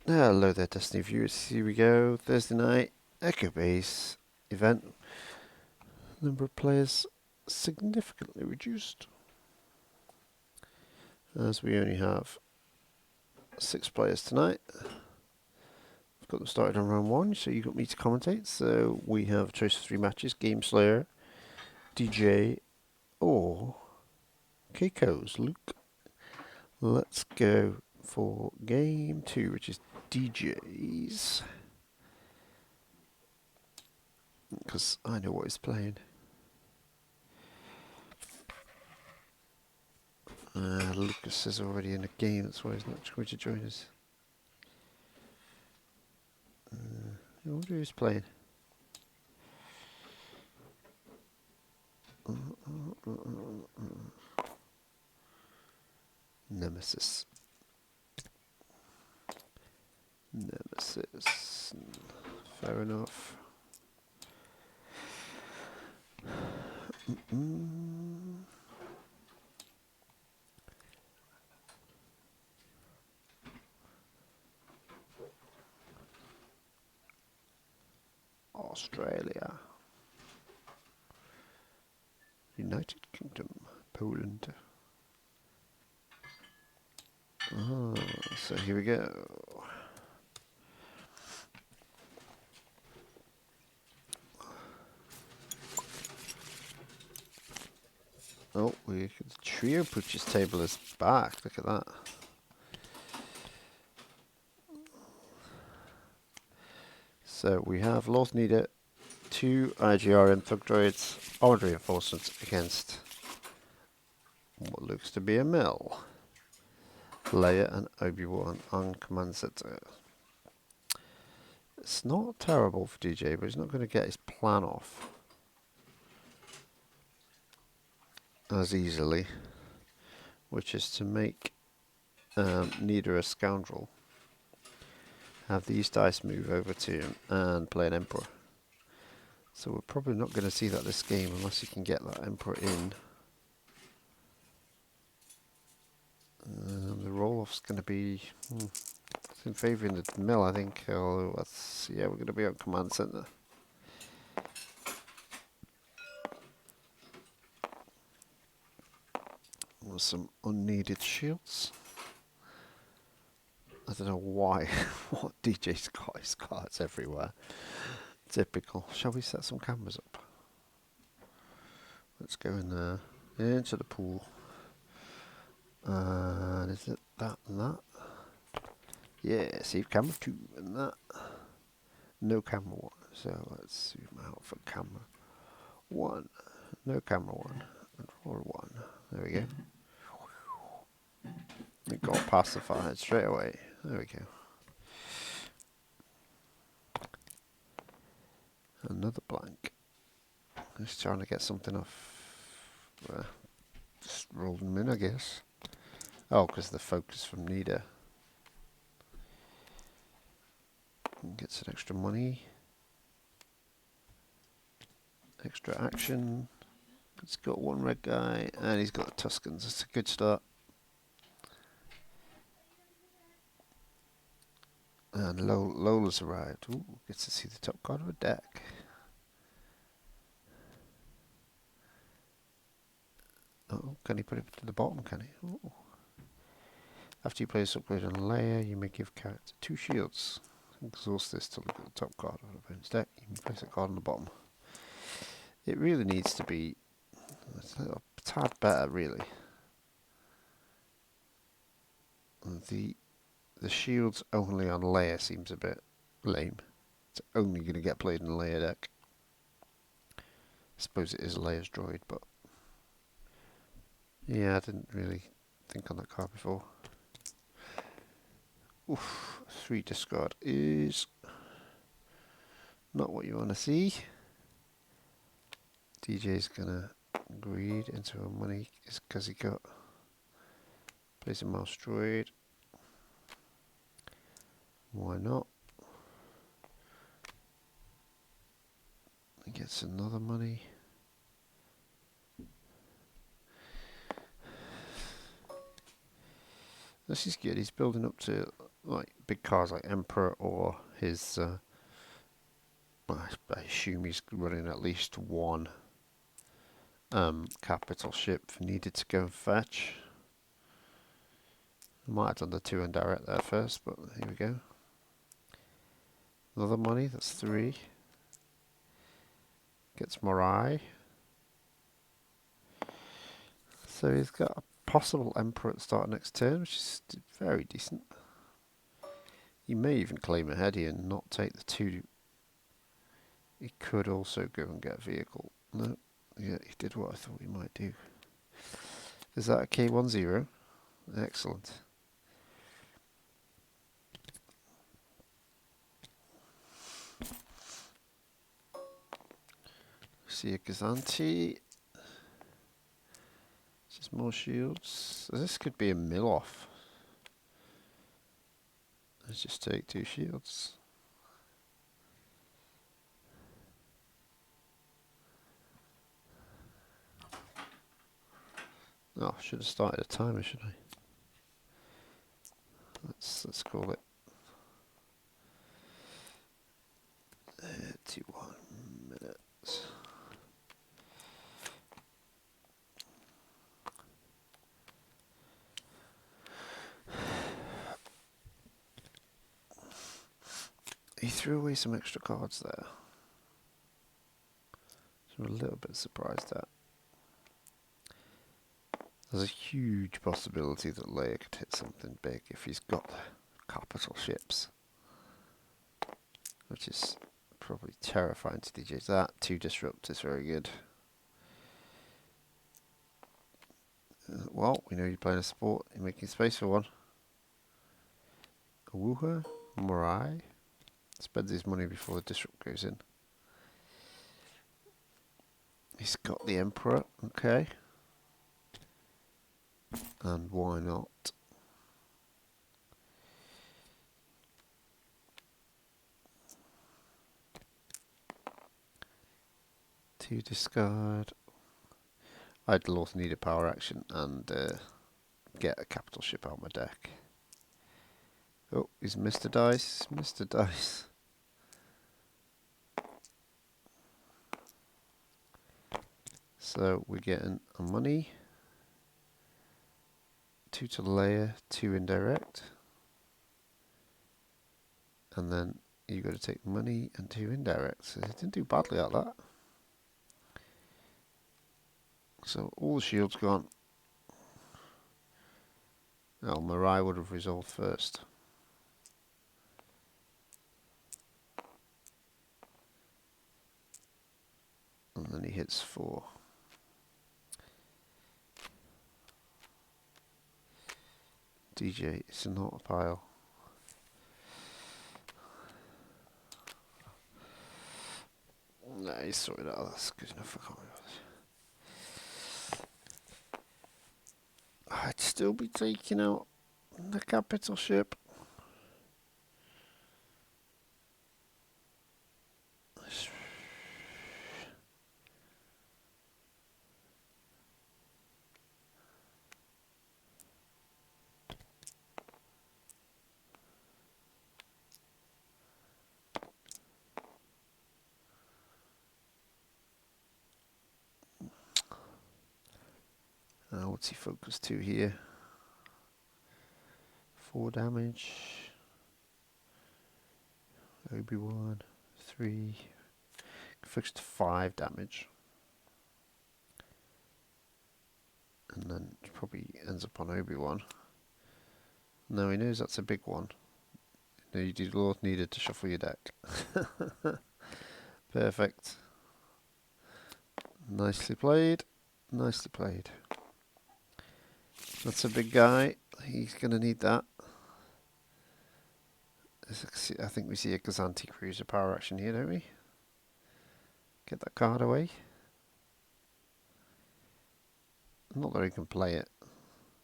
Hello there, Destiny viewers. Here we go. Thursday night Echobase event. Number of players significantly reduced, as we only have 6 players tonight. I've got them started on round 1, so you got me to commentate. So we have a choice of 3 matches: Game Slayer, DJ, or Keiko's Luke. Let's go for game 2, which is DJ's, because I know what he's playing. Lucas is already in a game, that's why he's not going to join us. I wonder who's playing. Nemesis. Fair enough. Australia. United Kingdom. Poland. So here we go. Oh, the trio purchase table is back. Look at that. So we have Lorth, Needa, 2 IGRM Thug Droids, armored reinforcements against what looks to be a mill. Leia and Obi-Wan on command center. It's not terrible for DJ, but he's not going to get his plan off as easily, which is to make Needa a scoundrel, have these dice move over to him and play an Emperor. So we're probably not going to see that this game unless he can get that Emperor in. The roll-off's going to be in favouring the mill, I think. Although we're going to be on command centre. With some unneeded shields. I don't know why. What DJ's got his cards everywhere. Typical. Shall we set some cameras up? Let's go in there. Into the pool. And is it that and that? Yeah, save camera 2 and that. No camera 1. So let's zoom out for camera 1. No camera 1. And roll 1. There we go. It got pacified straight away. There we go. Another blank. Just trying to get something off. Just roll them in, I guess. Oh, because the focus from Needa. Get some extra money. Extra action. It's got 1 red guy, and he's got the Tuscans. That's a good start. And Lola's arrived. Ooh, gets to see the top card of a deck. Oh, can he put it to the bottom, can he? Ooh. After you play this upgrade on Leia, you may give character 2 shields. Exhaust this till you get the top card of the opponent's deck. You can place a card on the bottom. It really needs to be a tad better, really. The shields only on Leia seems a bit lame. It's only going to get played in the Leia deck. I suppose it is Leia's droid, but yeah, I didn't really think on that card before. Oof, 3 discard is not what you want to see. DJ's gonna greed into her money because he got plays a mouse droid. Why not? He gets another money. This is good. He's building up to like big cars like Emperor or his. I assume he's running at least one capital ship for Needa to go and fetch. I might have done the 2 indirect there first, but here we go. Another money, that's 3. Gets Morai. So he's got a possible Emperor at the start of next turn, which is very decent. He may even claim ahead here and not take the 2. He could also go and get a vehicle. No, yeah, he did what I thought he might do. Is that a K10? Excellent. See a Gazanti. Just more shields. So this could be a mill off. Let's just take 2 shields. Oh, I should have started a timer, shouldn't I? Let's call it 21 minutes. He threw away some extra cards there. So I'm a little bit surprised at. There's a huge possibility that Leia could hit something big if he's got capital ships. Which is probably terrifying to DJ. That 2 disrupt is very good. Well, we know you're playing a sport. You're making space for one. Awuha, Morai. Spends his money before the disrupt goes in. He's got the Emperor, okay. And why not? To discard. I'd Lorth need a power action and get a capital ship out of my deck. Oh, he's Mr. Dice. Mr. Dice. So we're getting a money. 2 to Leia, 2 indirect. And then you got to take money and 2 indirect. So he didn't do badly at that. So all the shields gone. Oh, Mirai would have resolved first. And then he hits 4. DJ, it's not a pile. No, he's sorted out. That's good enough. I can't remember. I'd still be taking out the capital ship. What's he focused to here? 4 damage. Obi-Wan, 3. Focused to 5 damage. And then probably ends up on Obi-Wan. No, he knows that's a big one. No, you do Lorth needed to shuffle your deck. Perfect. Nicely played. Nicely played. That's a big guy. He's going to need that. I think we see a Gazanti Cruiser power action here, don't we? Get that card away. Not that he can play it,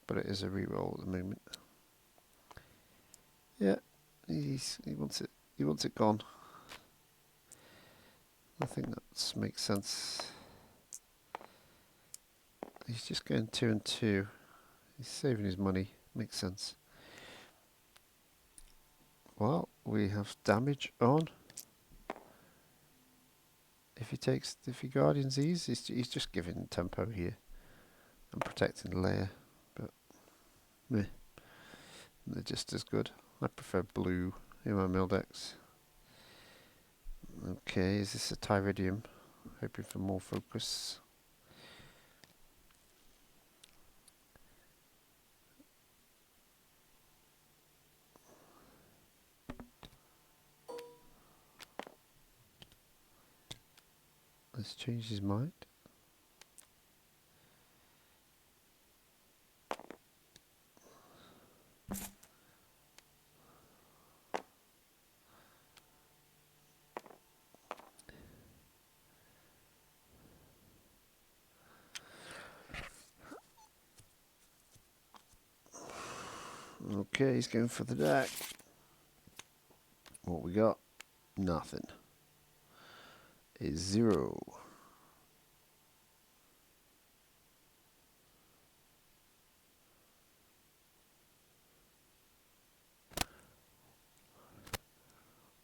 but it is a reroll at the moment. Yeah, he wants it. He wants it gone. I think that makes sense. He's just going 2 and 2. He's saving his money. Makes sense. Well, we have damage on. If he guardians these, he's just giving tempo here and protecting Leia, but meh, they're just as good. I prefer blue in my Mildex. Okay, is this a Tyridium? Hoping for more focus. Let's change his mind. Okay, he's going for the deck. What we got? Nothing. Is 0.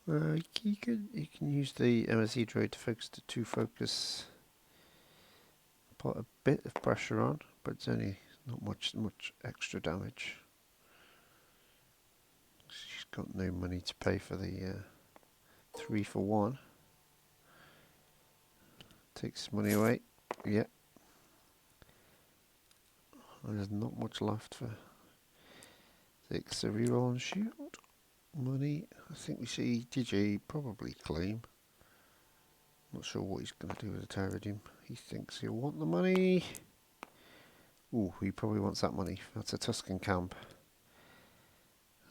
You can use the MSE droid to focus to 2 focus. Put a bit of pressure on, but it's only not much extra damage. She's got no money to pay for the 3 for 1. Takes money away. Yep. And there's not much left for. Takes a reroll and shoot. Money. I think we see DJ probably claim. Not sure what he's going to do with the Tyridium. He thinks he'll want the money. Ooh, he probably wants that money. That's a Tuscan camp.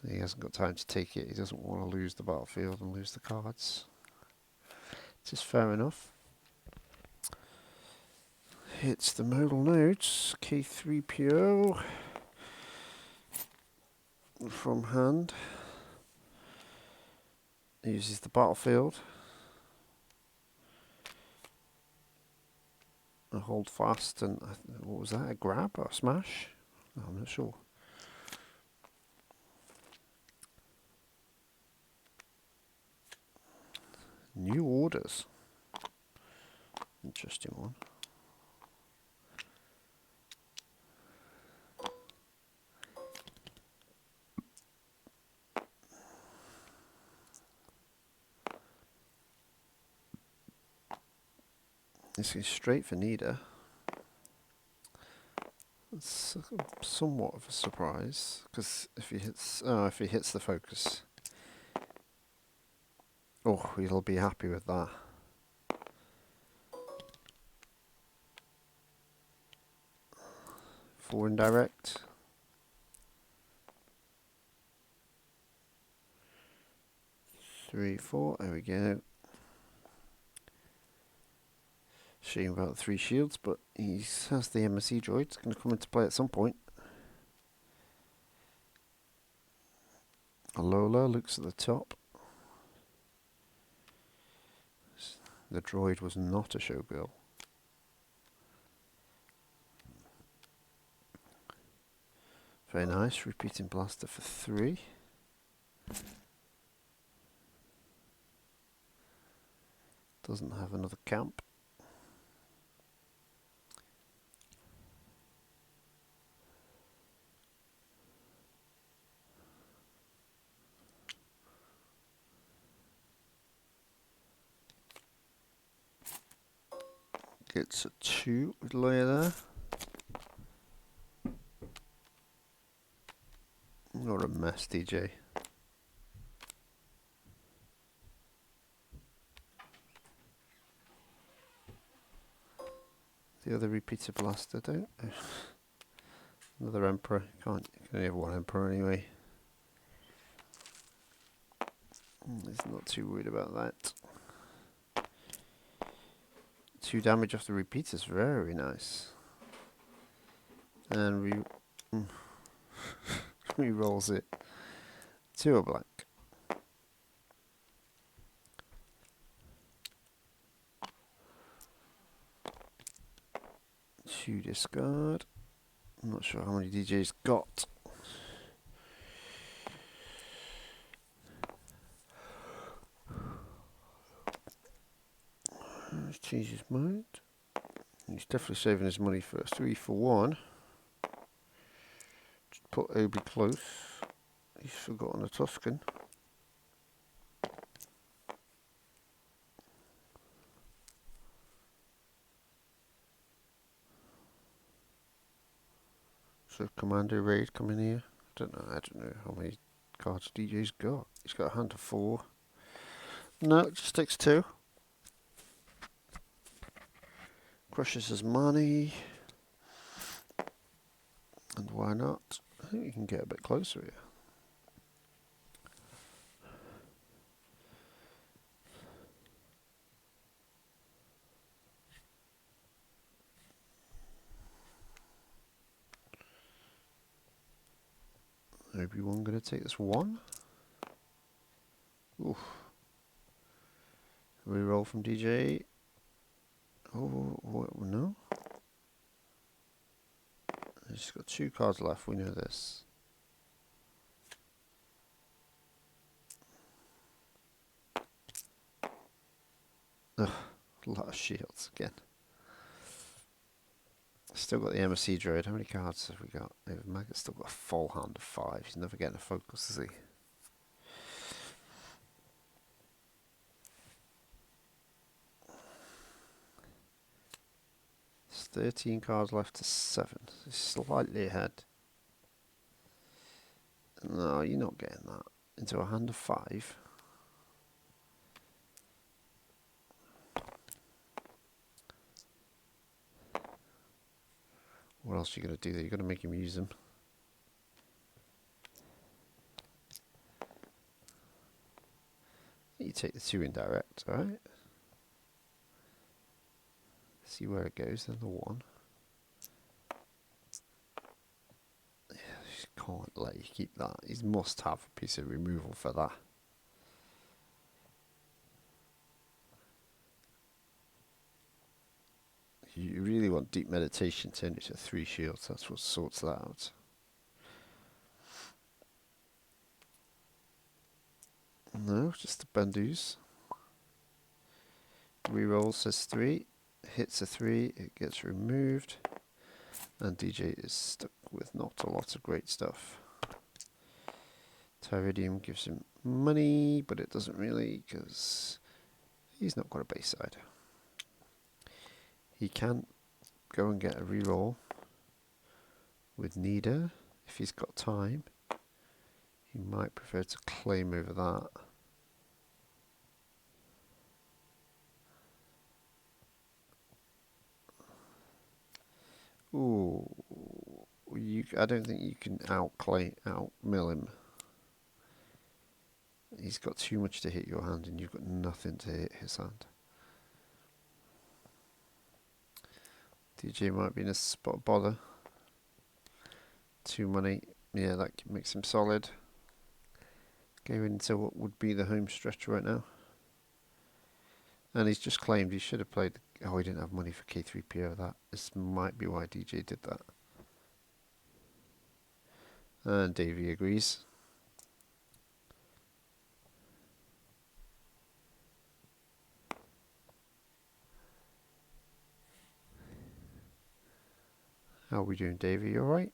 He hasn't got time to take it. He doesn't want to lose the battlefield and lose the cards. Which is fair enough. Hits the modal nodes. K3PO. From hand. Uses the battlefield. A hold fast and what was that? A grab or a smash? No, I'm not sure. New orders. Interesting one. This is straight for Needa. It's somewhat of a surprise because if he hits the focus, oh, he'll be happy with that. Four indirect. Three, 4. There we go. Shame about the 3 shields, but he has the MSE droid. It's going to come into play at some point. Alola looks at the top. The droid was not a showgirl. Very nice. Repeating blaster for 3. Doesn't have another camp. Gets a 2 with Leia there. What a mess, DJ. The other repeater blaster, don't. Another Emperor. You can only have one Emperor anyway. He's not too worried about that. 2 damage off the repeaters, very nice. And re-rolls it to a blank. 2 discard. I'm not sure how many DJ's got. change his mind. He's definitely saving his money for a 3 for 1. Just put Obi close. He's forgotten a Tuscan. So Commando Raid coming here. I don't know how many cards DJ's got. He's got a hand of 4. No, it just takes 2. Crushes his money. And why not? I think we can get a bit closer here. Obi-Wan going to take this 1. Oof. Reroll from DJ. Oh, no. He's got 2 cards left, we know this. Ugh, a lot of shields again. Still got the MSC Droid. How many cards have we got? Maggot's still got a full hand of 5. He's never getting a focus, is he? There's 13 cards left to 7. He's slightly ahead. No, you're not getting that. Into a hand of 5. What else are you going to do there? You're going to make him use them. You take the 2 indirect, alright? See where it goes, then the 1. Yeah, just can't let you keep that. He must have a piece of removal for that. You really want deep meditation, turn it to 3 shields. That's what sorts that out. No, just the Bandus. Reroll says 3. Hits a 3. It gets removed. And DJ is stuck with not a lot of great stuff. Tyridium gives him money, but it doesn't really, because he's not got a base side. He can go and get a reroll with Needa if he's got time. He might prefer to claim over that. Ooh, I don't think you can outmill him. He's got too much to hit your hand, and you've got nothing to hit his hand. DJ might be in a spot of bother. 2 money. Yeah, that makes him solid. Going into what would be the home stretch right now. And he's just claimed he should have played. Oh, he didn't have money for K3PO. This might be why DJ did that. And Davey agrees. How are we doing, Davey? You alright?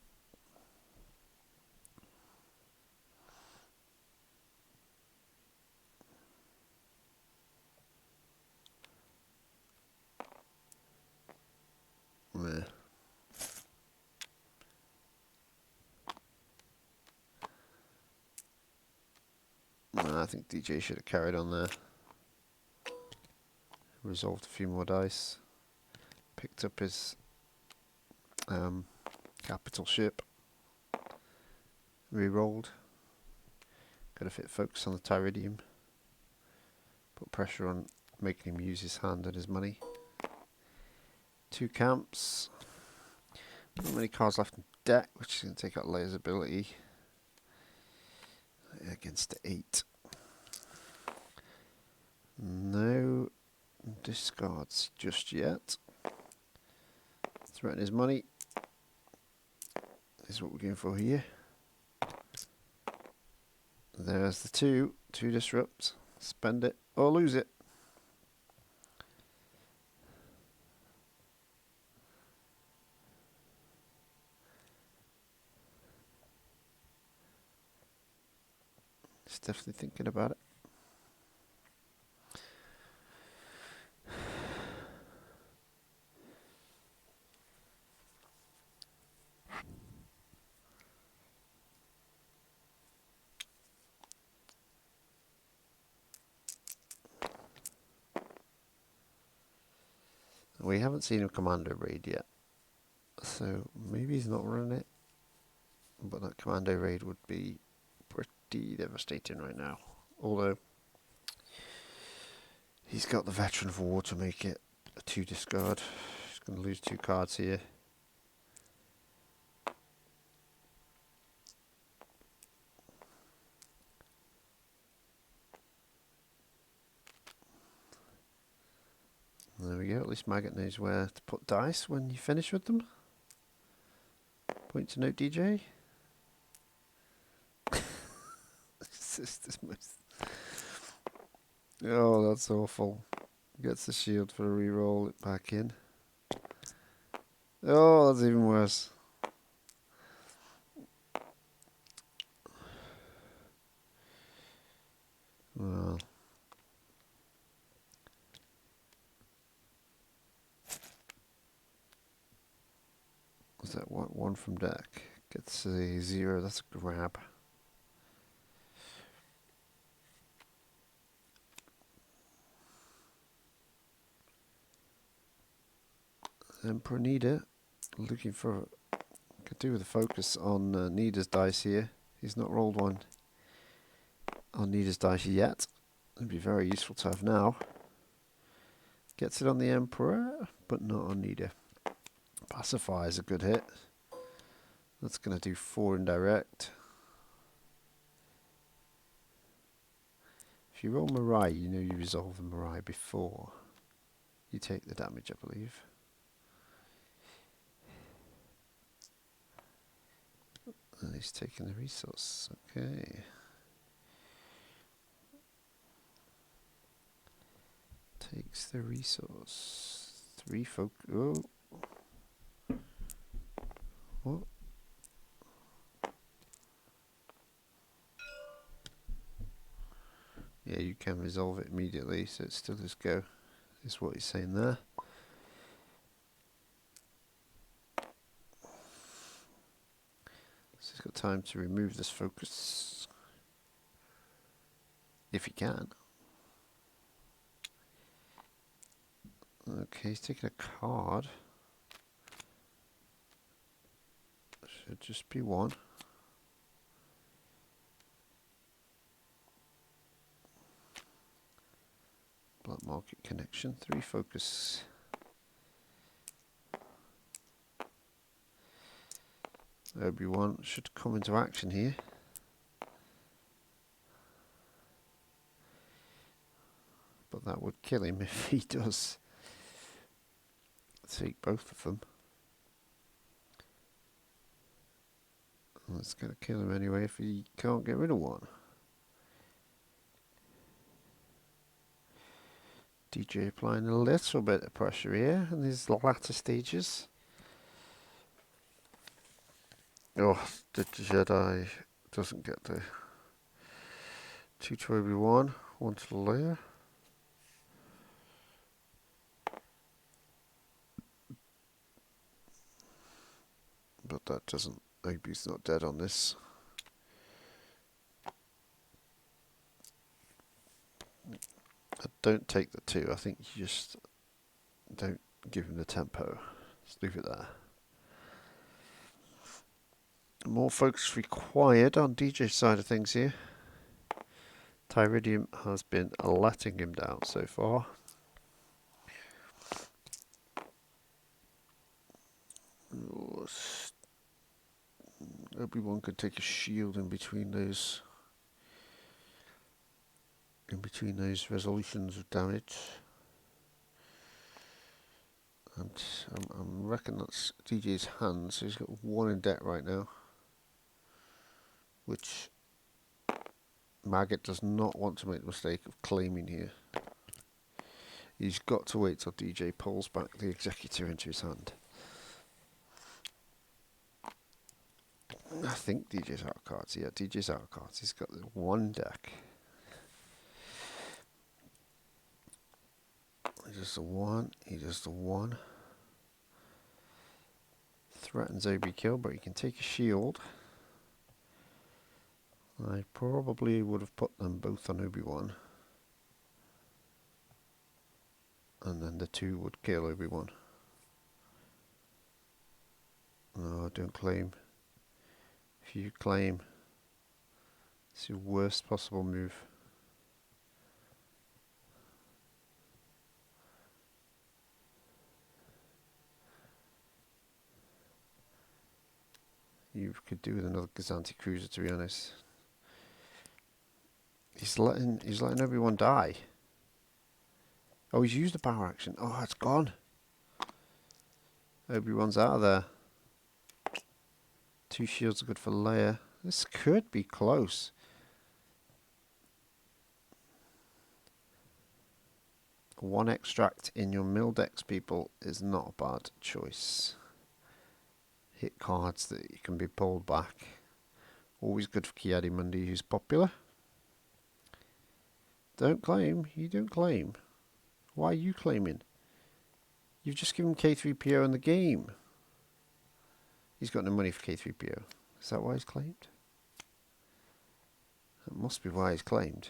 Yeah. No, I think DJ should have carried on there. Resolved a few more dice. Picked up his capital ship. Re-rolled. Got to fit focus on the Tyridium. Put pressure on making him use his hand and his money. 2 camps. Not many cards left in deck, which is going to take out Leia's ability. Against the 8. No discards just yet. Threaten his money. Is what we're going for here. There's the 2 disrupt. Spend it or lose it. He's definitely thinking about it. We haven't seen a commando raid yet, so maybe he's not running it, but that commando raid would be pretty devastating right now. Although he's got the Veteran of War to make it a 2 discard. He's going to lose 2 cards here. There we go, at least Maggot knows where to put dice when you finish with them. Point to note, DJ. Oh, that's awful. Gets the shield for a reroll, it back in. Oh, that's even worse. Well. Was that one from deck? Gets a 0, that's a grab. Emperor Needa, looking for, could do with a focus on Needa's dice here. He's not rolled one on Needa's dice yet. It'd be very useful to have now. Gets it on the Emperor, but not on Needa. Pacify is a good hit. That's going to do 4 indirect. If you roll Mirai, you know you resolve the Mirai before you take the damage, I believe. And he's taking the resource. Okay. Takes the resource. 3 folk. Oh. What? Yeah, you can resolve it immediately, so it still does go, is what he's saying there. So he's got time to remove this focus, if he can. Okay, he's taking a card. Should just be 1. Black market connection, 3 focus. Obi-Wan should come into action here. But that would kill him if he does take both of them. Well, it's going to kill him anyway if he can't get rid of one. DJ applying a little bit of pressure here in these latter stages. Oh, the Jedi doesn't get the 2 to Obi-Wan, 1 to Leia. But that doesn't, Obi's not dead on this. Don't take the 2, I think you just don't give him the tempo. Just leave it there. More focus required on DJ's side of things here. Tyridium has been letting him down so far. Obi-Wan could take a shield in between those resolutions of damage. And I reckon that's DJ's hand, so he's got 1 in debt right now, which Maggot does not want to make the mistake of claiming here. He's got to wait till DJ pulls back the Executor into his hand. I think DJ's out of cards. Yeah, DJ's out of cards. He's got one deck. He does the one. He does the one. Threatens OB kill, but he can take a shield. I probably would have put them both on Obi-Wan. And then the 2 would kill Obi-Wan. No, don't claim. If you claim, it's your worst possible move. You could do with another Gazanti cruiser, to be honest. He's letting everyone die. Oh, he's used the power action. Oh, it's gone. Obi-Wan's out of there. 2 shields are good for Leia. This could be close. One extract in your mill decks, people, is not a bad choice. Hit cards that can be pulled back. Always good for Kiadi Mundi, who's popular. Don't claim. You don't claim. Why are you claiming? You've just given K3PO in the game. He's got no money for K3PO. Is that why he's claimed? That must be why he's claimed.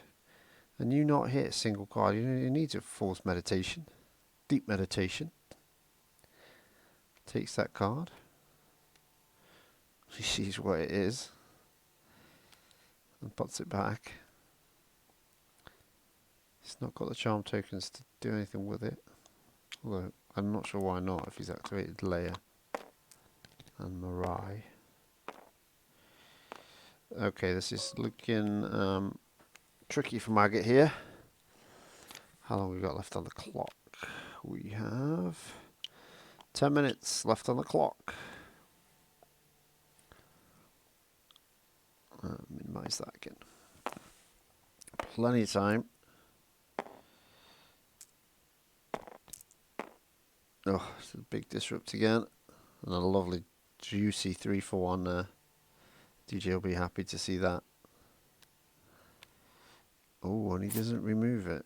And you not hit a single card. You need a forced meditation. Deep meditation. Takes that card. He sees what it is. And puts it back. He's not got the charm tokens to do anything with it. Although, I'm not sure why not if he's activated Leia and Mirai. Okay, this is looking tricky for Maggot here. How long have we got left on the clock? We have 10 minutes left on the clock. Minimize that again. Plenty of time. Oh, it's a big disrupt again. And a lovely juicy 3 for 1 there. DJ will be happy to see that. Oh, and he doesn't remove it.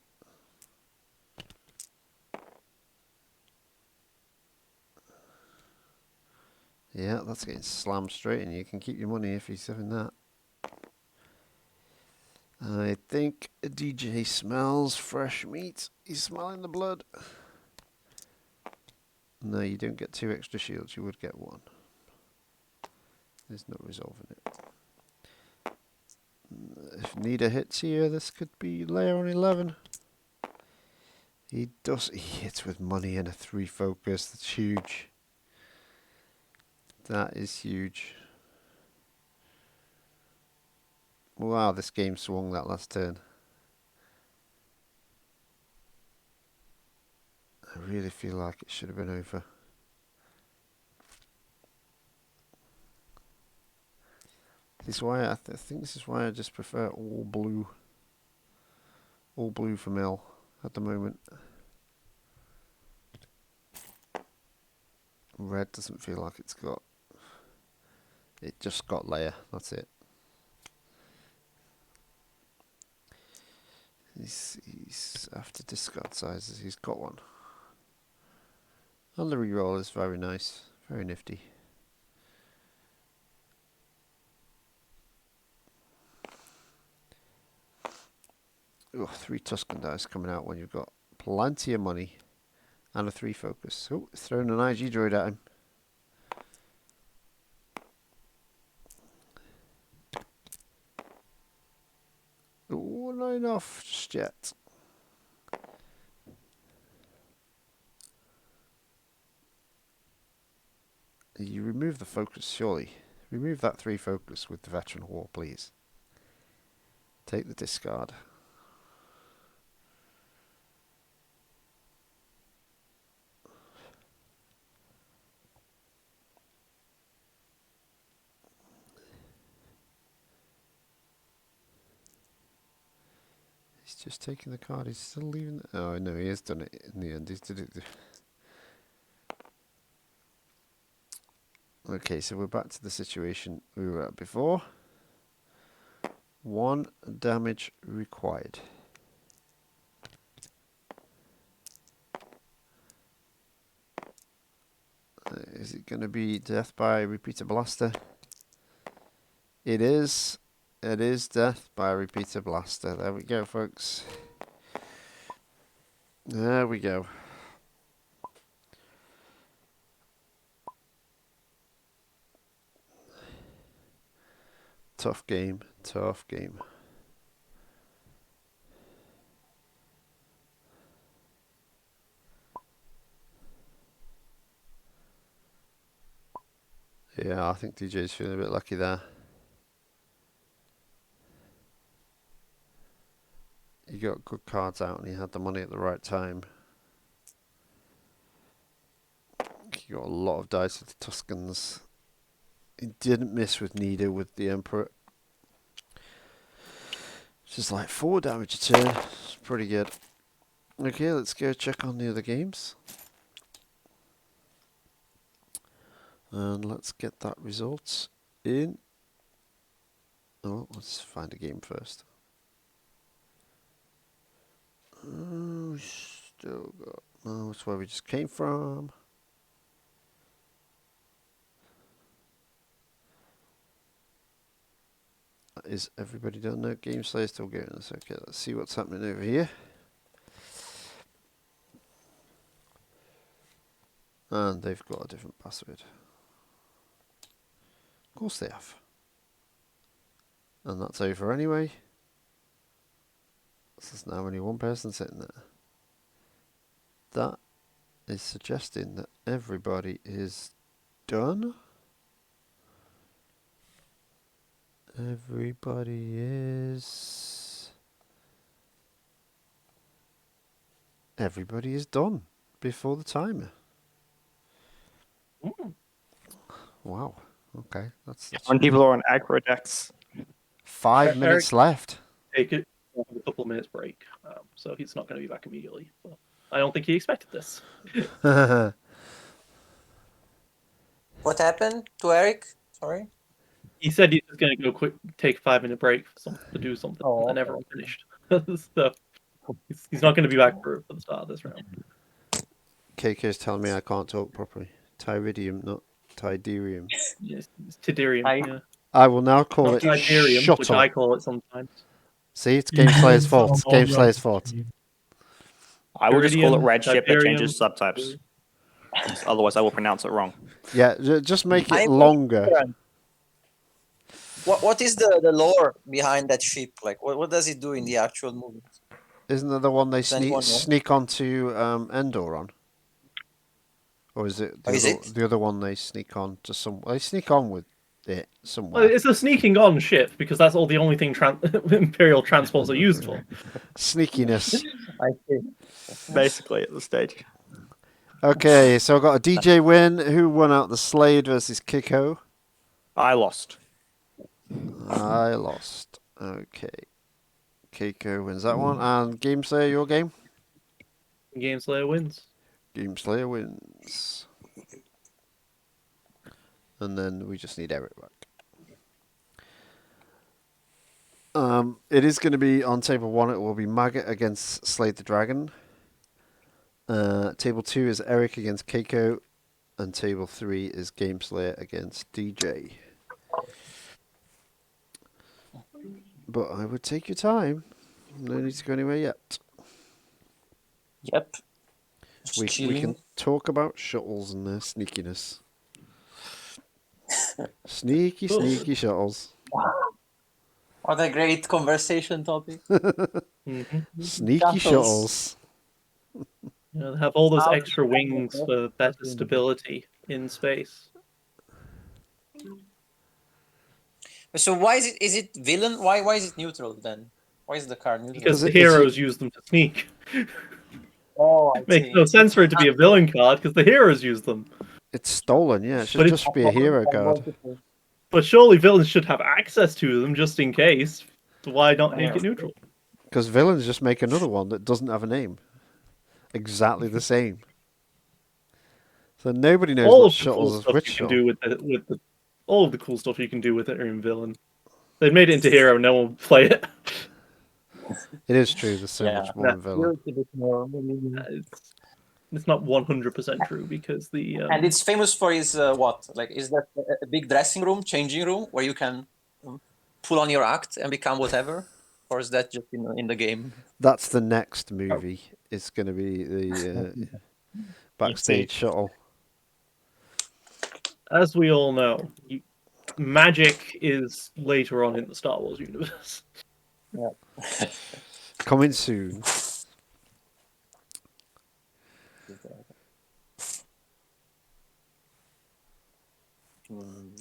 Yeah, that's getting slammed straight in. You can keep your money if he's having that. I think DJ smells fresh meat. He's smelling the blood. No, you don't get 2 extra shields. You would get 1. There's no resolving it. If Needa hits here, this could be Leia on 11. He hits with money and a 3 focus. That's huge. That is huge. Wow, this game swung that last turn. I really feel like it should have been over. This is why I think this is why I just prefer all blue for mill at the moment. Red doesn't feel like it's got. It just got Leia. That's it. He's after discard sizes. He's got one. And the reroll is very nice, very nifty. Oh, 3 Tuscan dice coming out when you've got plenty of money and a 3 focus. Oh, it's throwing an IG droid at him. Oh, not enough just yet. You remove the focus, surely. Remove that 3 focus with the veteran war, please. Take the discard. He's just taking the card. He's still leaving. Oh no, he has done it in the end. He's did it. Okay, so we're back to the situation we were at before. 1 damage required. Is it going to be death by repeater blaster? It is. It is death by repeater blaster. There we go, folks. There we go. Tough game. Tough game. Yeah, I think DJ's feeling a bit lucky there. He got good cards out and he had the money at the right time. He got a lot of dice with the Tuscans. He didn't miss with Needa with the Emperor. Just like 4 damage a turn. It's pretty good. Okay, let's go check on the other games. And let's get that result in. Oh, let's find a game first. Oh, still got. Oh, that's where we just came from. Is everybody done? No, Game Slayer still going. Okay, let's see what's happening over here. And they've got a different password. Of course they have. And that's over anyway. So there's now only one person sitting there. That is suggesting that everybody is done. Everybody is done before the timer. Wow. Okay, that's When people are on aggro decks. 5 minutes left. Take it a couple minutes break, so he's not going to be back immediately. But I don't think he expected this. What happened to Eric? Sorry. He said he's just going to go take a 5-minute break to do something, and everyone finished. So he's not going to be back for the start of this round. KK's telling me I can't talk properly. Tyridium, not Tiderium. Yes, it's Tiderium. Yeah. I will now call Not it Tiderium, shuttle. which I call it sometimes. See, it's Game Slayer's fault. It's Game Slayer's fault. I will just call it Iridium, Redshift that Tiberium. changes subtypes. Otherwise, I will pronounce it wrong. Yeah, just make it longer. What is the lore behind that ship? Like, what does it do in the actual movie? Isn't that the one they Does anyone know? sneak onto Endor on? Or is it the other one they sneak on to some? They sneak on with it somewhere. Well, it's a sneaking on ship because that's all the only thing Imperial transports are used for. Sneakiness. I see. Basically, at the stage. Okay, so I've got a DJ win. Who won out the Slade versus Kiko? I lost. I lost. Okay. Keiko wins that one. And Game Slayer, your game? Game Slayer wins. Game Slayer wins. And then we just need Eric back. It is going to be on table 1. It will be Maggot against Slade the Dragon. Table 2 is Eric against Keiko. And table 3 is Game Slayer against DJ. But I would take your time. No need to go anywhere yet. Yep. We can talk about shuttles and their sneakiness. Sneaky shuttles. What a great conversation topic. Sneaky shuttles. They have all those extra wings for better stability in space. So why is it villain? Why is it neutral then? Why is the card neutral? Because the heroes use them to sneak. Oh, I Makes see. no sense for it to be a villain card because the heroes use them. It's stolen, yeah. It should just be a hero card. But surely villains should have access to them just in case. So why not make it neutral? Because villains just make another one that doesn't have a name. Exactly the same. So nobody knows All what of the cool shuttles is stuff which you can shuttle. do with the all of the cool stuff you can do with it are in villain. They've made it into hero, no one will play it. It is true. There's so Yeah. much more in villain. It's a bit more. It's not 100% true because the And it's famous for his what? Like, is that a big dressing room, changing room, where you can pull on your act and become whatever, or is that just in the game? That's the next movie. It's going to be the backstage shuttle. as we all know, magic is later on in the Star Wars universe. Yeah. Coming soon.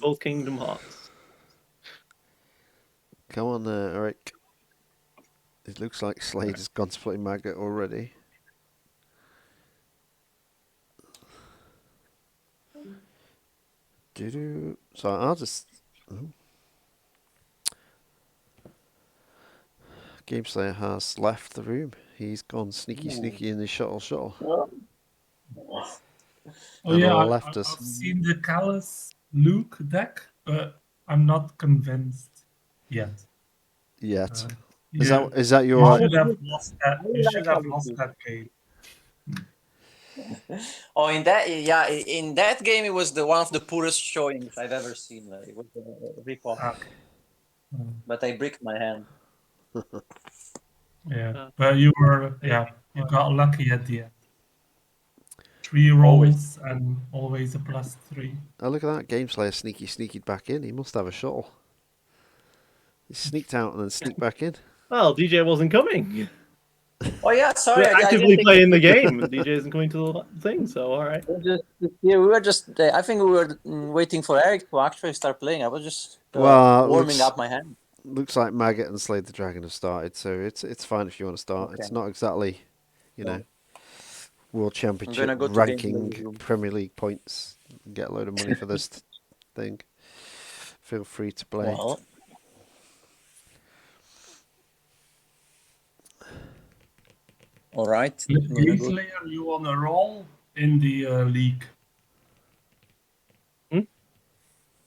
Both Kingdom Hearts. Come on there, Eric. It looks like Slade has gone to play Maggot already. Doo-doo. So I'll just... Game Slayer has left the room. He's gone sneaky in the shuttle. Oh And yeah, left I've us. seen the Callus Luke deck, but I'm not convinced yet. Yet. Yeah, Is that you your... should have lost that. You should have lost that game. Oh, in that game, it was the one of the poorest showings I've ever seen. It was a rip-off, Okay. but I bricked my hand. Yeah, but you got lucky at the end. 3 Always. rolls and always a +3. Oh, look at that. Game Slayer sneaked back in. He must have a shuttle. He sneaked out and then sneaked back in. Well, DJ wasn't coming. Oh yeah, sorry, We're I actively didn't playing the game. DJ isn't coming to the thing, so all right. we were just. I think we were waiting for Eric to actually start playing. I was just Well, warming up my hand. Looks like Maggot and Slade the Dragon have started, so it's fine if you want to start. Okay. It's not exactly, No. World Championship gonna go to ranking Game Room. Premier League points. Get a load of money for this thing. Feel free to play. Well, all right. Slayer, you on a roll in the league.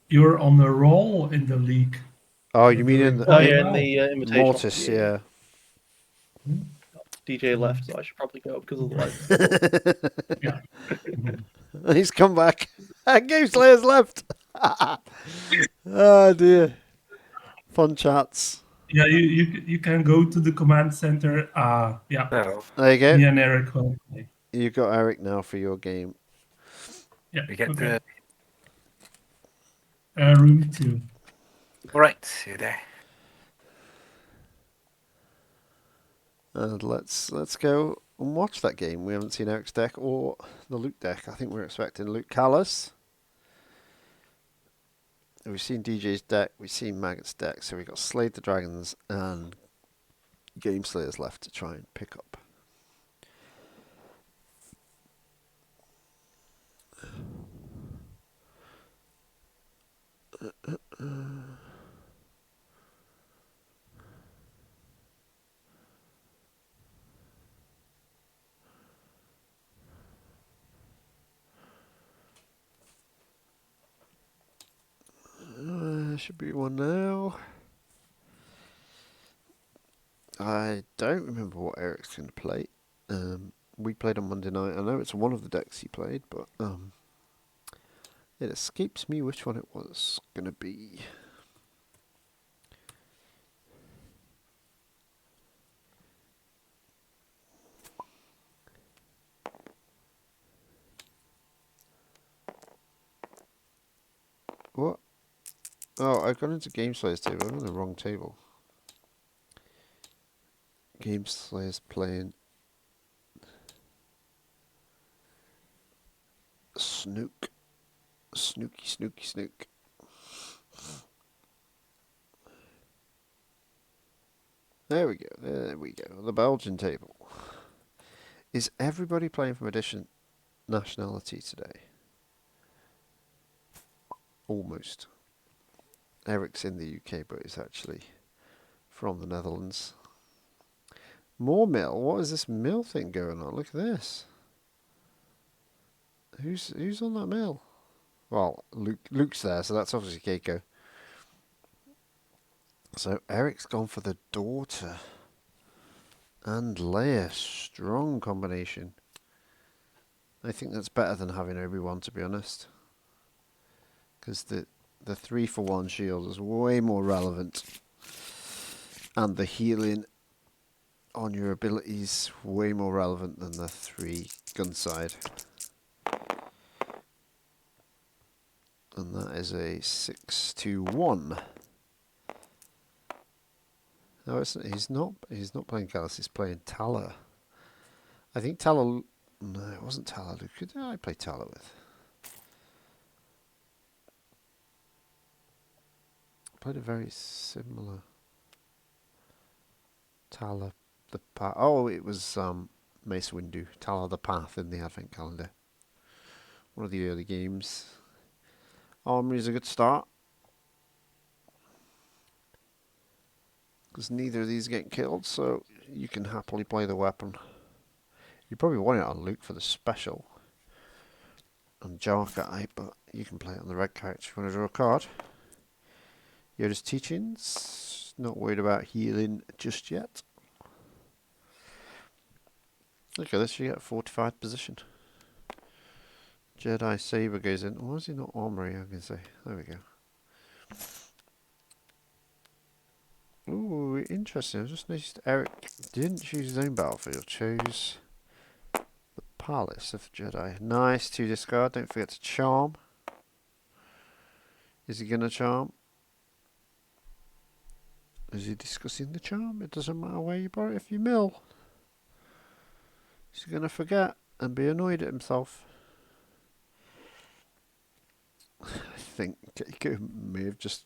You're on a roll in the league. Oh, you mean in Oh yeah, in the invitation. Mortis? Yeah. DJ left, so I should probably go because otherwise. Yeah. He's come back. Game Slayer's left. Oh dear. Fun chats. Yeah, you can go to the command center. Yeah. So There you go. Me and Eric will play. You've got Eric now for your game. Yeah. we get okay. the Room 2. all right. See you there. And let's go and watch that game. We haven't seen Eric's deck or the Luke deck. I think we're expecting Luke Callus. We've seen DJ's deck, we've seen Maggot's deck, so we've got Slade the Dragons and Game Slayers left to try and pick up. Should be one now. I don't remember what Eric's going to play. We played on Monday night. I know it's one of the decks he played, but it escapes me which one it was going to be. What? Oh, I've gone into Game Slayer's table. I'm on the wrong table. Game Slayer's playing Snook. Snook. There we go. The Belgian table. Is everybody playing from a different nationality today? Almost. Eric's in the UK, but he's actually from the Netherlands. More mill? What is this mill thing going on? Look at this. Who's on that mill? Well, Luke's there, so that's obviously Keiko. So Eric's gone for the daughter. And Leia, strong combination. I think that's better than having Obi-Wan, to be honest. Because the 3-for-1 shield is way more relevant. And the healing on your abilities way more relevant than the 3 gun side. And that is a 6-2-1. No, he's not playing Callus, he's playing Tala. I think Tala. No, it wasn't Tala. Who did I play Tala with? I played a very similar Tala the Path. Oh, it was Mace Windu. Tala the Path in the Advent Calendar. One of the early games. Armory is a good start. Because neither of these get killed, so you can happily play the weapon. You probably want it on Luke for the special. On Jarkai, but you can play it on the red character if you want to draw a card. Yoda's teachings. Not worried about healing just yet. Look at this, you get a fortified position. Jedi Saber goes in. Why is he not armory, I can say. There we go. Ooh, interesting. I just noticed Eric didn't choose his own battlefield. Chose the Palace of Jedi. Nice to discard. Don't forget to charm. Is he going to charm? Is he discussing the charm? It doesn't matter where you brought it if you mill. He's going to forget and be annoyed at himself. I think Keiko may have just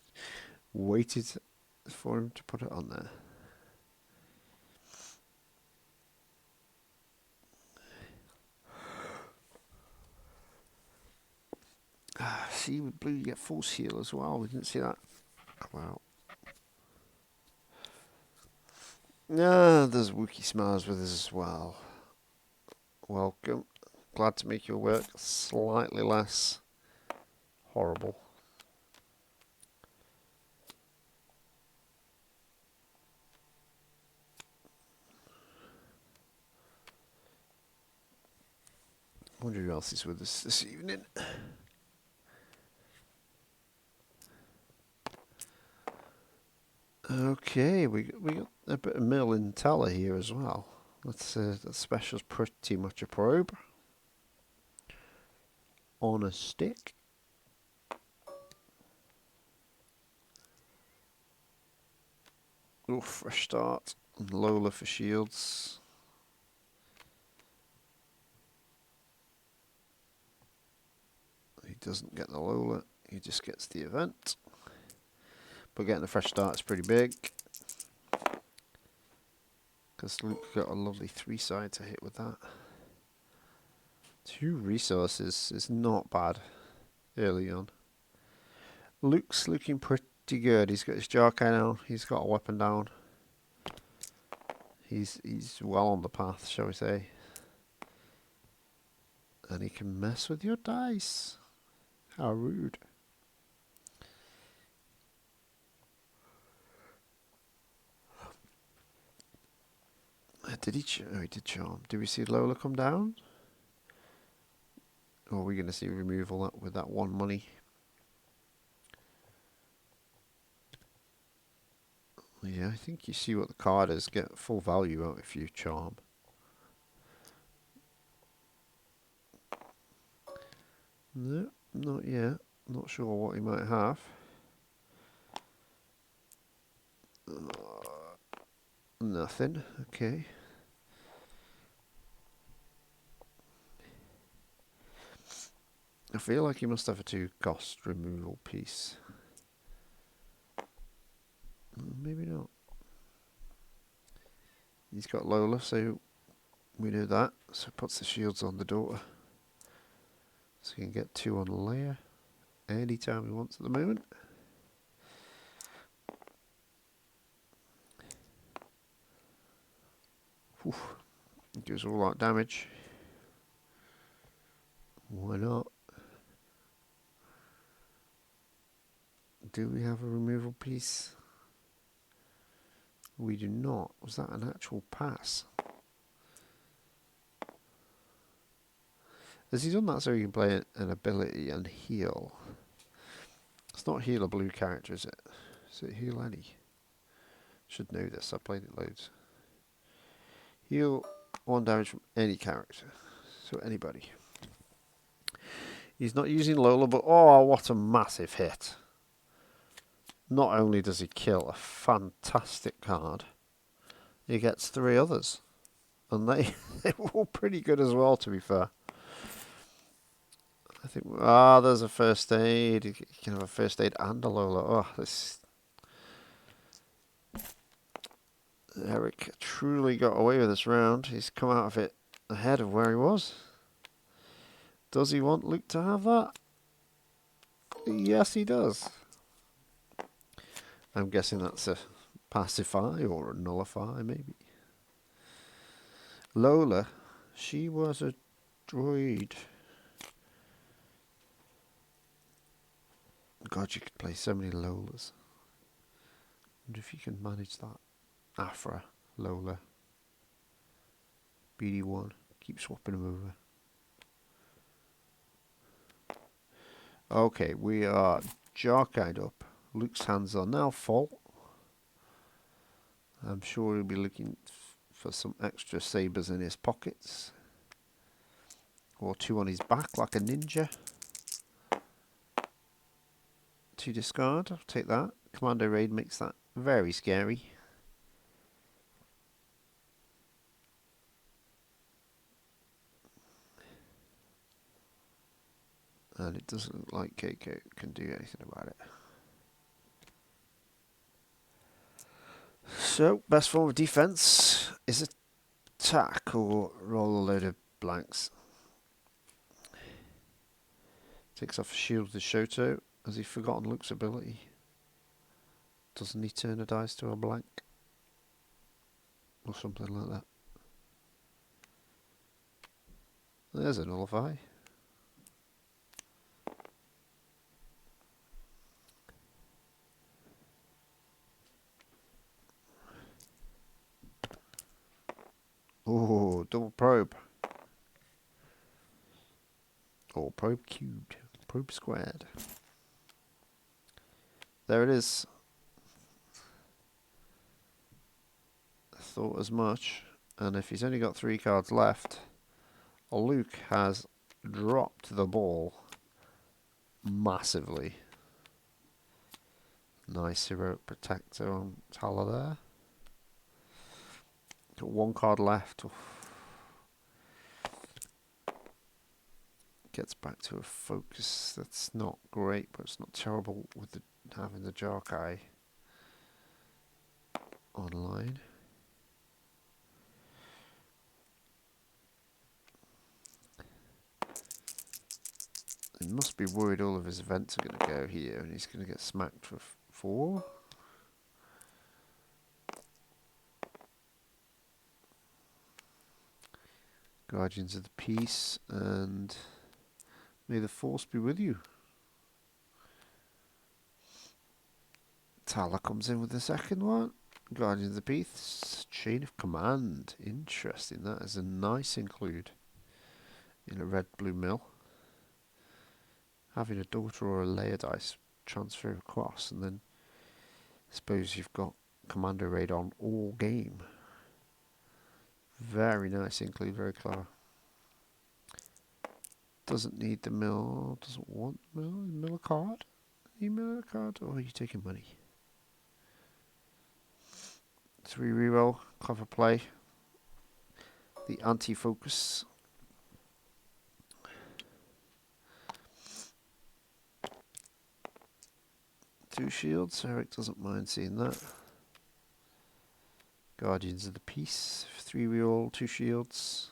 waited for him to put it on there. See, with blue you get force heal as well. We didn't see that come out. No, there's Wookiee Smiles with us as well. Welcome. Glad to make your work slightly less horrible. I wonder who else is with us this evening. Okay, we got a bit of mill in Tala here as well. That special's pretty much a probe on a stick. Oh, fresh start. And Lola for shields. He doesn't get the Lola, he just gets the event. But getting a fresh start is pretty big. Because Luke got a lovely 3-side to hit with that. 2 resources is not bad early on. Luke's looking pretty good. He's got his Jarkai now. He's got a weapon down. He's well on the path, shall we say. And he can mess with your dice. How rude. Did he? Oh, he did charm. Did we see Lola come down? Or are we going to see removal with that 1 money? Yeah, I think you see what the card is. Get full value out if you charm. No, not yet. Not sure what he might have. Nothing. Okay. I feel like he must have a 2-cost removal piece. Maybe not. He's got Lola, so we know that. So puts the shields on the daughter. So he can get 2 on Leia anytime he wants at the moment. Whew. Gives all that damage. Why not? Do we have a removal piece? We do not. Was that an actual pass? Has he done that so he can play an ability and heal? It's not heal a blue character, is it? Is it heal any? Should know this, I played it loads. Heal 1 damage from any character. So anybody. He's not using Lola, but oh, what a massive hit. Not only does he kill a fantastic card, he gets 3 others. And they were all pretty good as well, to be fair. I think, there's a first aid. You can have a first aid and a Lola. Oh, this... Eric truly got away with this round. He's come out of it ahead of where he was. Does he want Luke to have that? Yes, he does. I'm guessing that's a pacify or a nullify, maybe. Lola, she was a droid. God, you could play so many Lolas. Wonder if you can manage that. Afra, Lola, BD1. Keep swapping them over. Okay, we are jar-eyed up. Luke's hands are now full. I'm sure he'll be looking for some extra sabers in his pockets. Or 2 on his back like a ninja. To discard, I'll take that. Commando Raid makes that very scary. And it doesn't look like Keiko can do anything about it. So, best form of defense is attack or roll a load of blanks. Takes off a shield to Shoto. Has he forgotten Luke's ability? Doesn't he turn a dice to a blank? Or something like that. There's a nullify. Oh, double probe. Or probe cubed. Probe squared. There it is. I thought as much. And if he's only got 3 cards left, Luke has dropped the ball massively. Nice heroic protector on Tala there. Got 1 card left. Oof. Gets back to a focus that's not great, but it's not terrible with having the Jarkai online. He must be worried all of his events are going to go here, and he's going to get smacked for 4. Guardians of the Peace, and may the Force be with you. Tala comes in with the second one. Guardians of the Peace, Chain of Command. Interesting, that is a nice include in a red-blue mill. Having a daughter or a Leia dice transfer across, and then I suppose you've got Commando Raid on all game. Very nice include, very clever. Doesn't need the mill, doesn't want the mill. Mill a card? You mill a card, or are you taking money? 3 reroll, clever play. The anti-focus. Two shields, Eric doesn't mind seeing that. Guardians of the Peace, 3 reroll, 2 shields.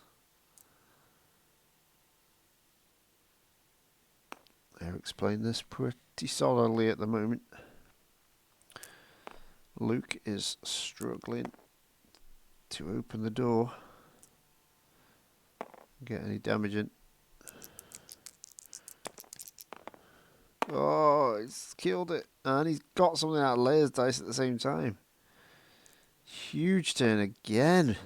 Eric's playing this pretty solidly at the moment. Luke is struggling to open the door. Get any damage in. Oh, he's killed it. And he's got something out of Leia's dice at the same time. Huge turn again.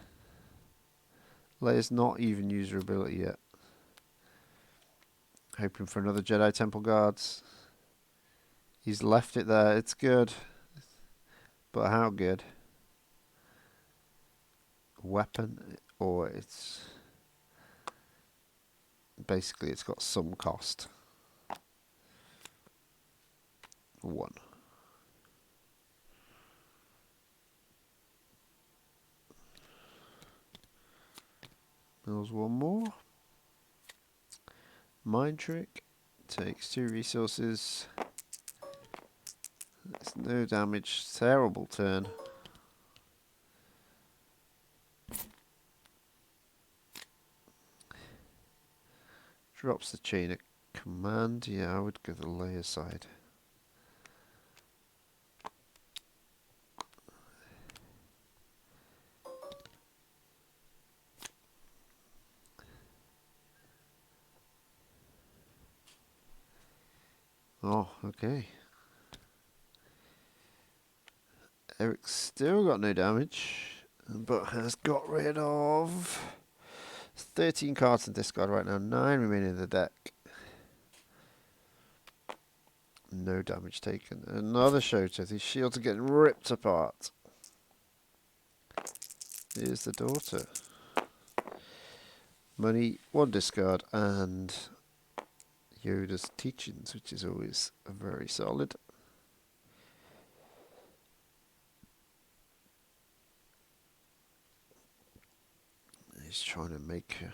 Leia's not even used her ability yet. Hoping for another Jedi Temple Guards. He's left it there. It's good. But how good? Weapon, or it's... Basically, it's got some cost. 1. There's one more. Mind Trick. Takes 2 resources. It's no damage. Terrible turn. Drops the chain of command. Yeah, I would go the Leia side. Oh, okay. Eric's still got no damage, but has got rid of 13 cards in discard right now. 9 remaining in the deck. No damage taken. Another Shoto. These shields are getting ripped apart. Here's the daughter. Money, 1 discard, and Yoda's teachings, which is always very solid. He's trying to make it.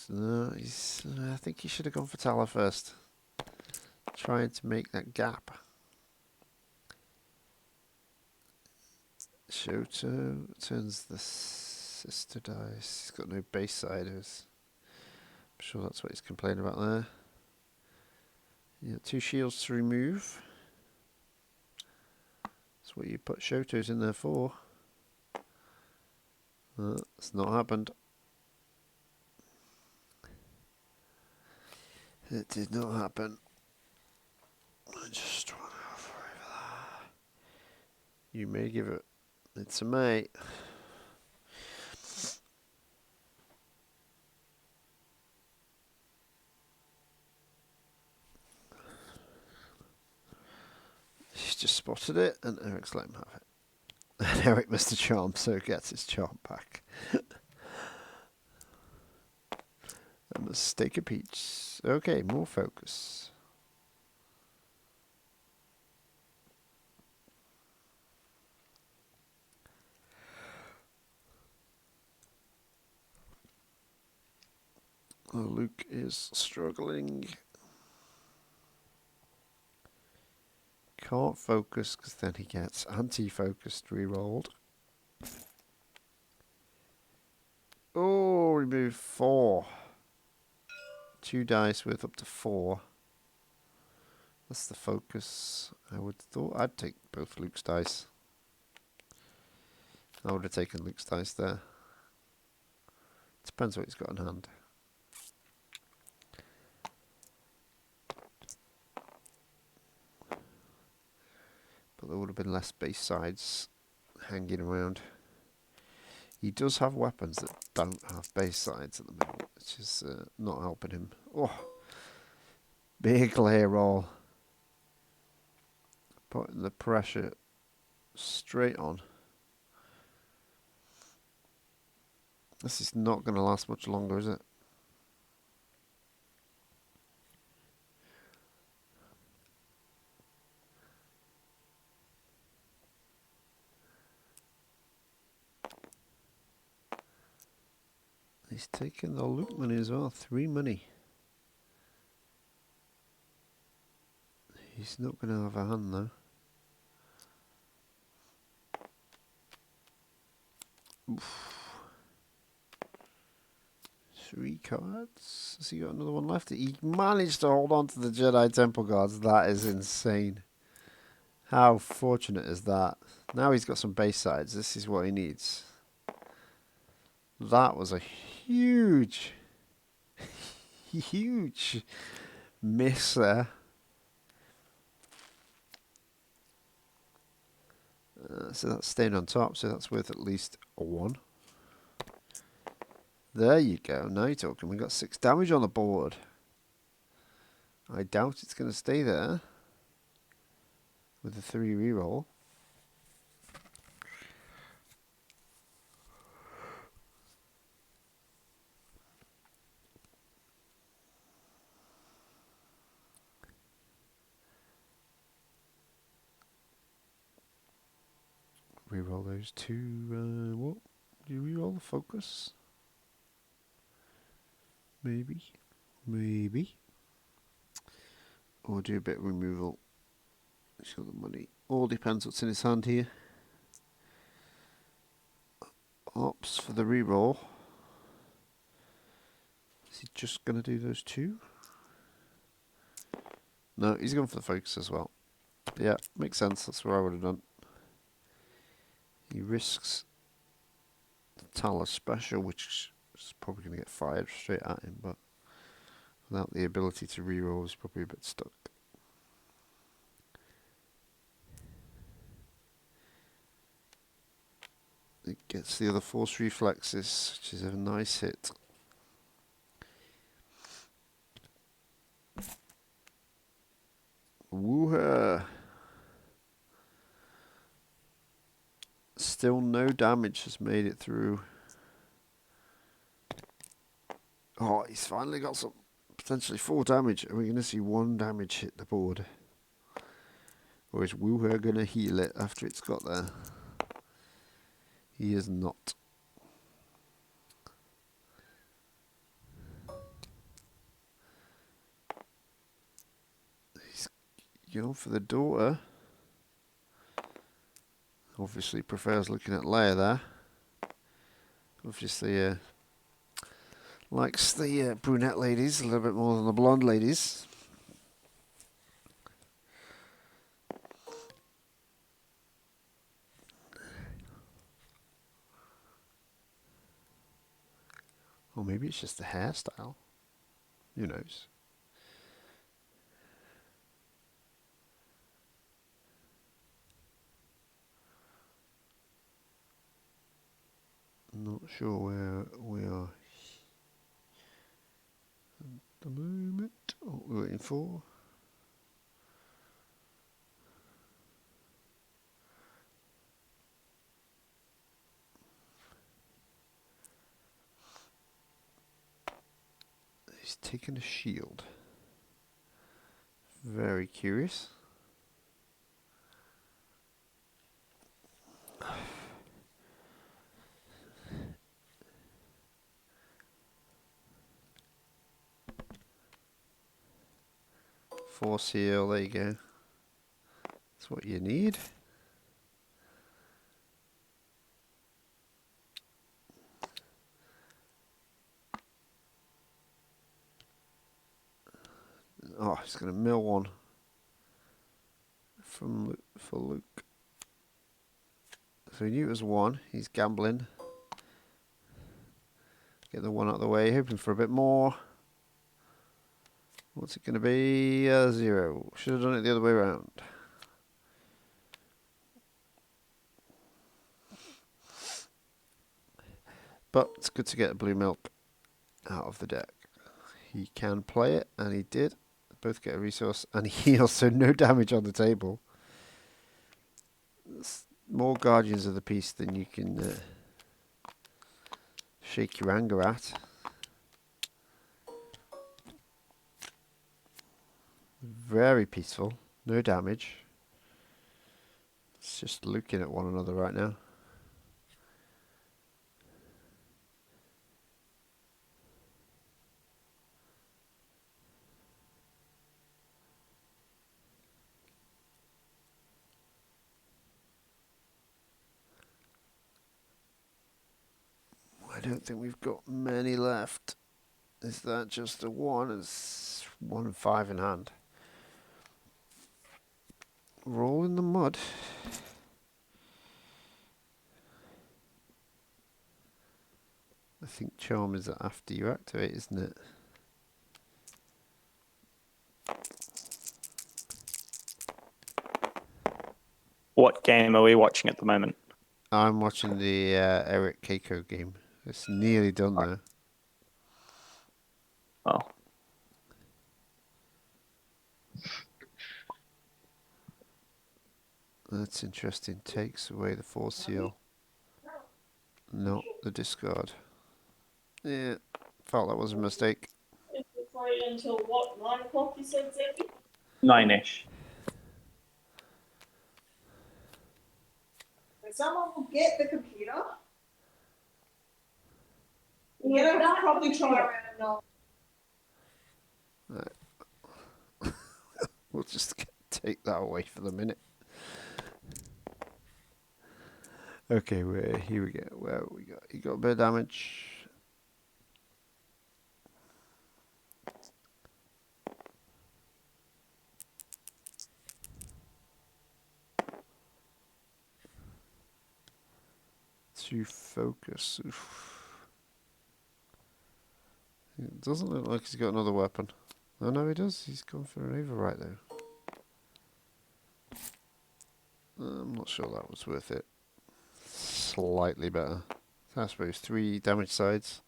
No, I think he should have gone for Tala first. Trying to make that gap. Shoto turns the sister dice. He's got no base siders. I'm sure that's what he's complaining about there. Yeah, 2 shields to remove. That's what you put Shotos in there for. It's not happened. It did not happen. I just want to hover over that. You may give it. It's a mate. He's just spotted it, and Eric's let him have it. And Eric missed a charm, so gets his charm back. A mistake of peach. Okay, more focus. Oh, Luke is struggling. Can't focus because then he gets anti-focused re-rolled. Oh, remove 4. 2 dice worth up to 4. That's the focus. I would thought I'd take both Luke's dice. I would have taken Luke's dice there. Depends what he's got in hand. But there would have been less base sides hanging around. He does have weapons that don't have base sides at the moment, which is not helping him. Oh, big layer roll. Putting the pressure straight on. This is not going to last much longer, is it? He's taking the loot money as well. 3 money. He's not going to have a hand though. Oof. 3 cards. Has he got another one left? He managed to hold on to the Jedi Temple Guards. That is insane. How fortunate is that? Now he's got some base sides. This is what he needs. That was a huge, huge miss there. So that's staying on top, so that's worth at least a 1. There you go, now you're talking. We got 6 damage on the board. I doubt it's going to stay there with a 3 reroll. Reroll those 2. What? Do you reroll the focus? Maybe. Maybe. Or do a bit of removal. Show the money. All depends what's in his hand here. Ops for the reroll. Is he just going to do those 2? No, he's going for the focus as well. Yeah, makes sense. That's what I would have done. He risks the Tala special, which is probably going to get fired straight at him, but without the ability to reroll, he's probably a bit stuck. It gets the other force reflexes, which is a nice hit. Woohoo! Still no damage has made it through. Oh, he's finally got some potentially 4 damage. Are we going to see 1 damage hit the board? Or is Woohoo going to heal it after it's got there? He is not. He's going for the daughter. Obviously prefers looking at Leia there. Obviously likes the brunette ladies a little bit more than the blonde ladies. Or maybe it's just the hairstyle. Who knows? Not sure where we are at the moment. What we're waiting for. He's taken a shield. Very curious. Force heal, there you go. That's what you need. Oh, he's going to mill 1 from for Luke. So he knew it was 1. He's gambling. Get the 1 out of the way, hoping for a bit more. What's it going to be? 0. Should have done it the other way around. But it's good to get a blue milk out of the deck. He can play it, and he did. Both get a resource, and he also no damage on the table. It's more Guardians of the Peace than you can shake your anger at. Very peaceful, no damage. It's just looking at one another right now. I don't think we've got many left. Is that just a 1? It's 1 and 5 in hand. Roll in the mud. I think charm is after you activate, isn't it? What game are we watching at the moment? I'm watching the Eric Keiko game. It's nearly done now. Oh, That's interesting. Takes away the force seal. No, the discard. Yeah, felt that was a mistake. Until what, 9 o'clock you said, Zeki? 9-ish. Someone will get the computer. You're gonna have to probably try around. We'll just take that away for the minute. Okay, here we go. Where we got? You got a bit of damage. To focus. Oof. It doesn't look like he's got another weapon. Oh no, he does. He's gone for an overwrite though. I'm not sure that was worth it. Slightly better. I suppose 3 damage sides.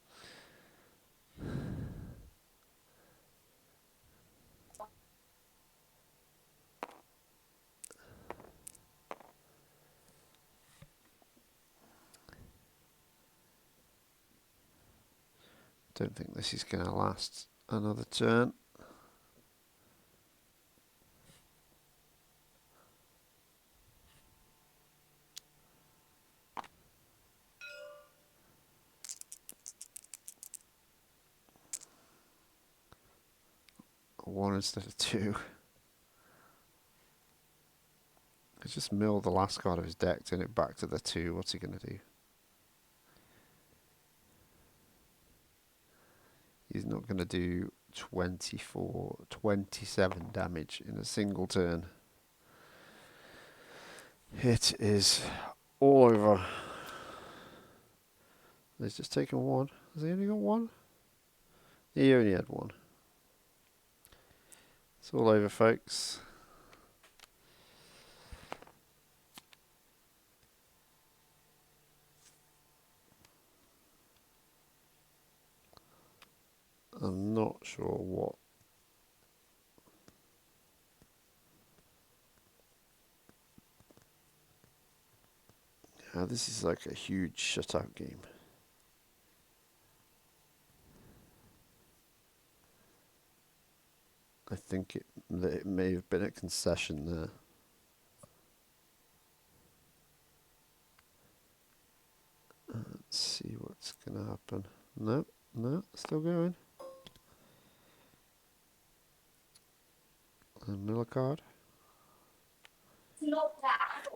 Don't think this is going to last another turn. A 1 instead of 2. I just mill the last card of his deck, turn it back to the 2. What's he going to do? He's not going to do 27 damage in a single turn. It is all over. He's just taken 1. Has he only got 1? He only had 1. It's all over, folks. I'm not sure what. This is like a huge shutout game. I think it may have been a concession there. Let's see what's going to happen. No, still going. A middle card. Not that.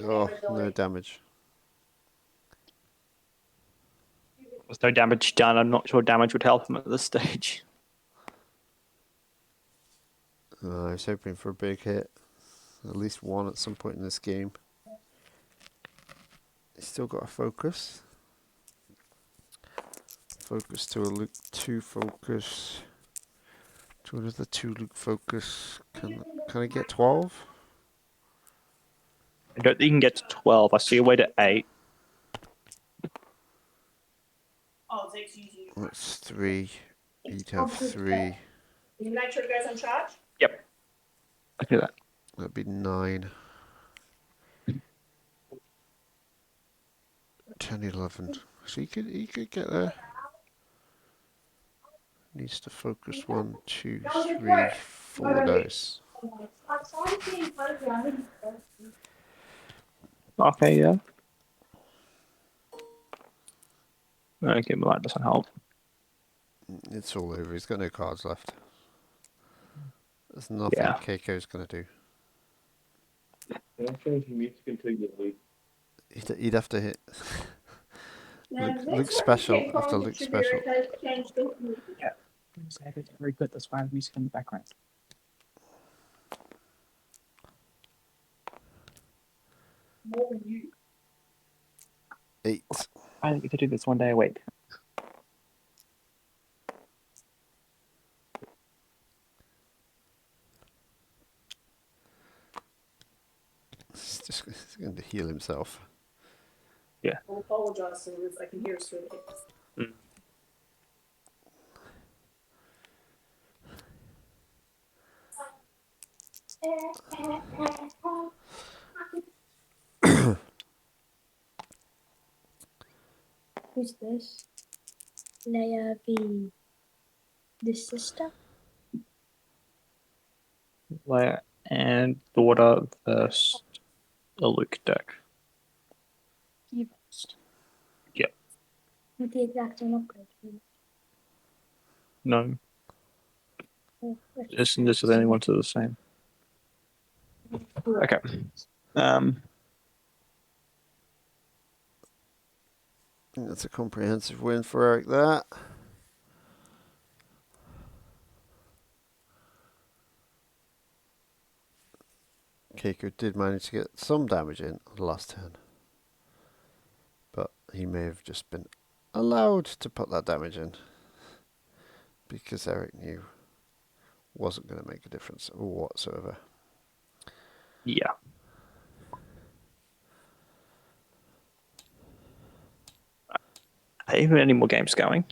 Oh, no damage. There's no damage done. I'm not sure damage would help him at this stage. I was hoping for a big hit. At least 1 at some point in this game. He's still got a focus. Focus to a Luke 2 focus. To another 2 Luke focus. Can I get 12? I don't think you can get to 12. I see a way to 8. Oh, Zeke's using. That's 3. He'd have 3. You make sure it goes on charge. Yep. I do that. That'd be 9. 10, 11. So he could get there. Needs to focus 1, 2, 3, 4 dice. Okay, yeah. Okay, but that doesn't help. It's all over. He's got no cards left. There's nothing Yeah. Keiko's going to do. Can I change the music until you leave? He'd have to hit. Luke special after Luke special. Yeah. Very good. That's why I have music in the background. More than you. 8. I get to do this one day a week. he's going to heal himself. I'll apologise so that I can hear us through the hips. Who's this? Leia the sister? Leia and daughter versus a Luke deck. You best. Yep. With the exact same upgrade. No. Oh, that's This is anyone to the same. Okay. I think that's a comprehensive win for Eric there. Keiko did manage to get some damage in on the last turn. But he may have just been allowed to put that damage in. Because Eric knew wasn't going to make a difference whatsoever. Yeah. Are there even any more games going?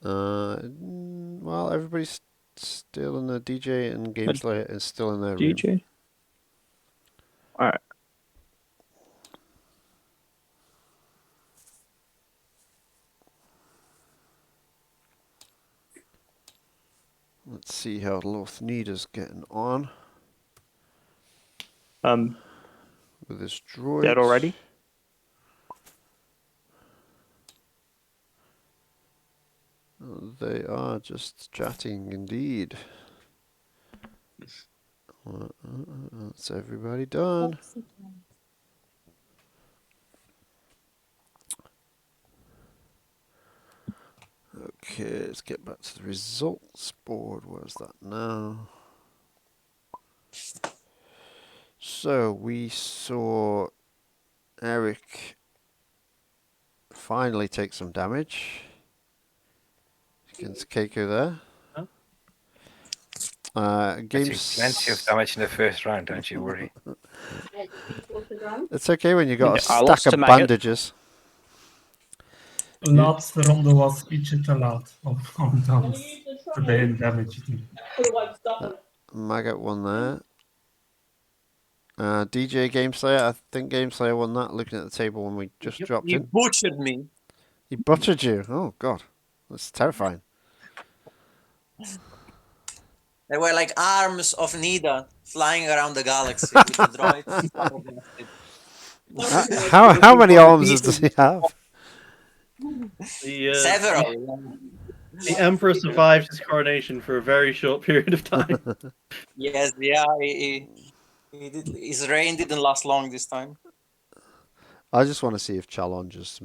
Well, everybody's still in the DJ and Gameslayer is still in their room. DJ? Alright. Let's see how Lorth Needa's getting on with his droids. Dead already? They are just chatting indeed. That's everybody done. Okay, let's get back to the results board. Where's that now? So we saw Eric finally take some damage against Keiko there. Games. Plenty of damage in the first round, don't you worry. It's okay when you got a I lost stack to of Maggot. bandages. Laatste ronde was ietsje te laat om dans te beginnen damage te doen. Maggot won there. DJ Gameslayer, I think Gameslayer won that. Looking at the table when we just dropped You in, butchered me. he butchered you. Oh God, that's terrifying. They were like arms of Needa flying around the galaxy with the droids. How many arms does he have? Several. The Emperor survived his coronation for a very short period of time. Yes, yeah, his reign didn't last long this time. I just want to see if Chalon just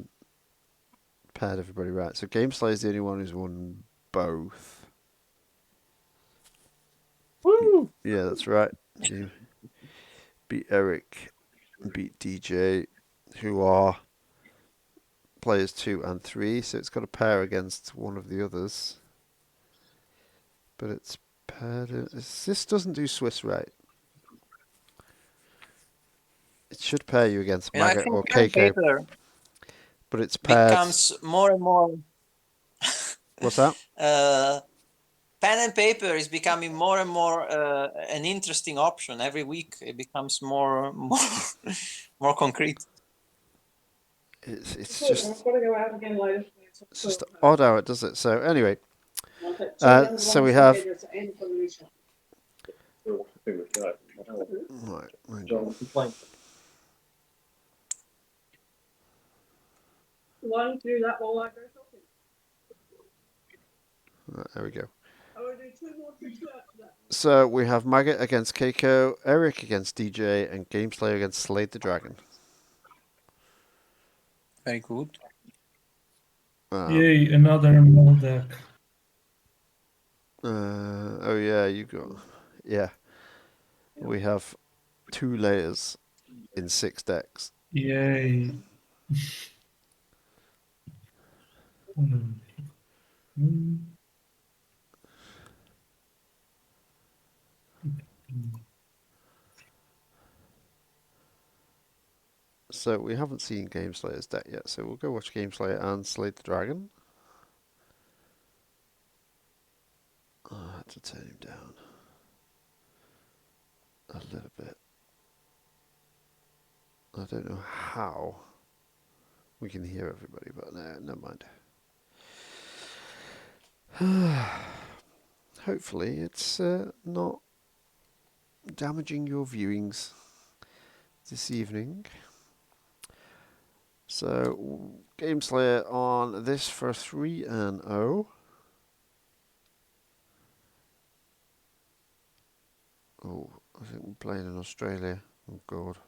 paired everybody right. So Gameslayer is the only one who's won both. Woo! Yeah, that's right. You beat Eric, beat DJ, who are players 2 and 3. So it's got a pair against one of the others. But it's paired. This doesn't do Swiss right. It should pair you against I Maggot think or pen and Keiko, paper but it's paired. becomes more and more. What's that? Pen and paper is becoming more and more an interesting option. Every week it becomes more more concrete. It's I've just got to go out again later. it's just odd how it does it. So anyway, so we have right. John, complain. Why don't you do that while I go shopping? Right, there we go. I will do 2 more trips after that. So we have Maggot against Keiko, Eric against DJ, and Gameslayer against Slade the Dragon. Very good. Yay, another mole deck. Oh yeah, you got we have 2 layers in 6 decks. Yay. So we haven't seen Game Slayer's deck yet, so we'll go watch Game Slayer and Slay the Dragon. I had to turn him down a little bit. I don't know how we can hear everybody, but no, never mind. Hopefully it's not damaging your viewings this evening. So, Game Slayer on this for 3-0. Oh, I think we're playing in Australia. Oh God.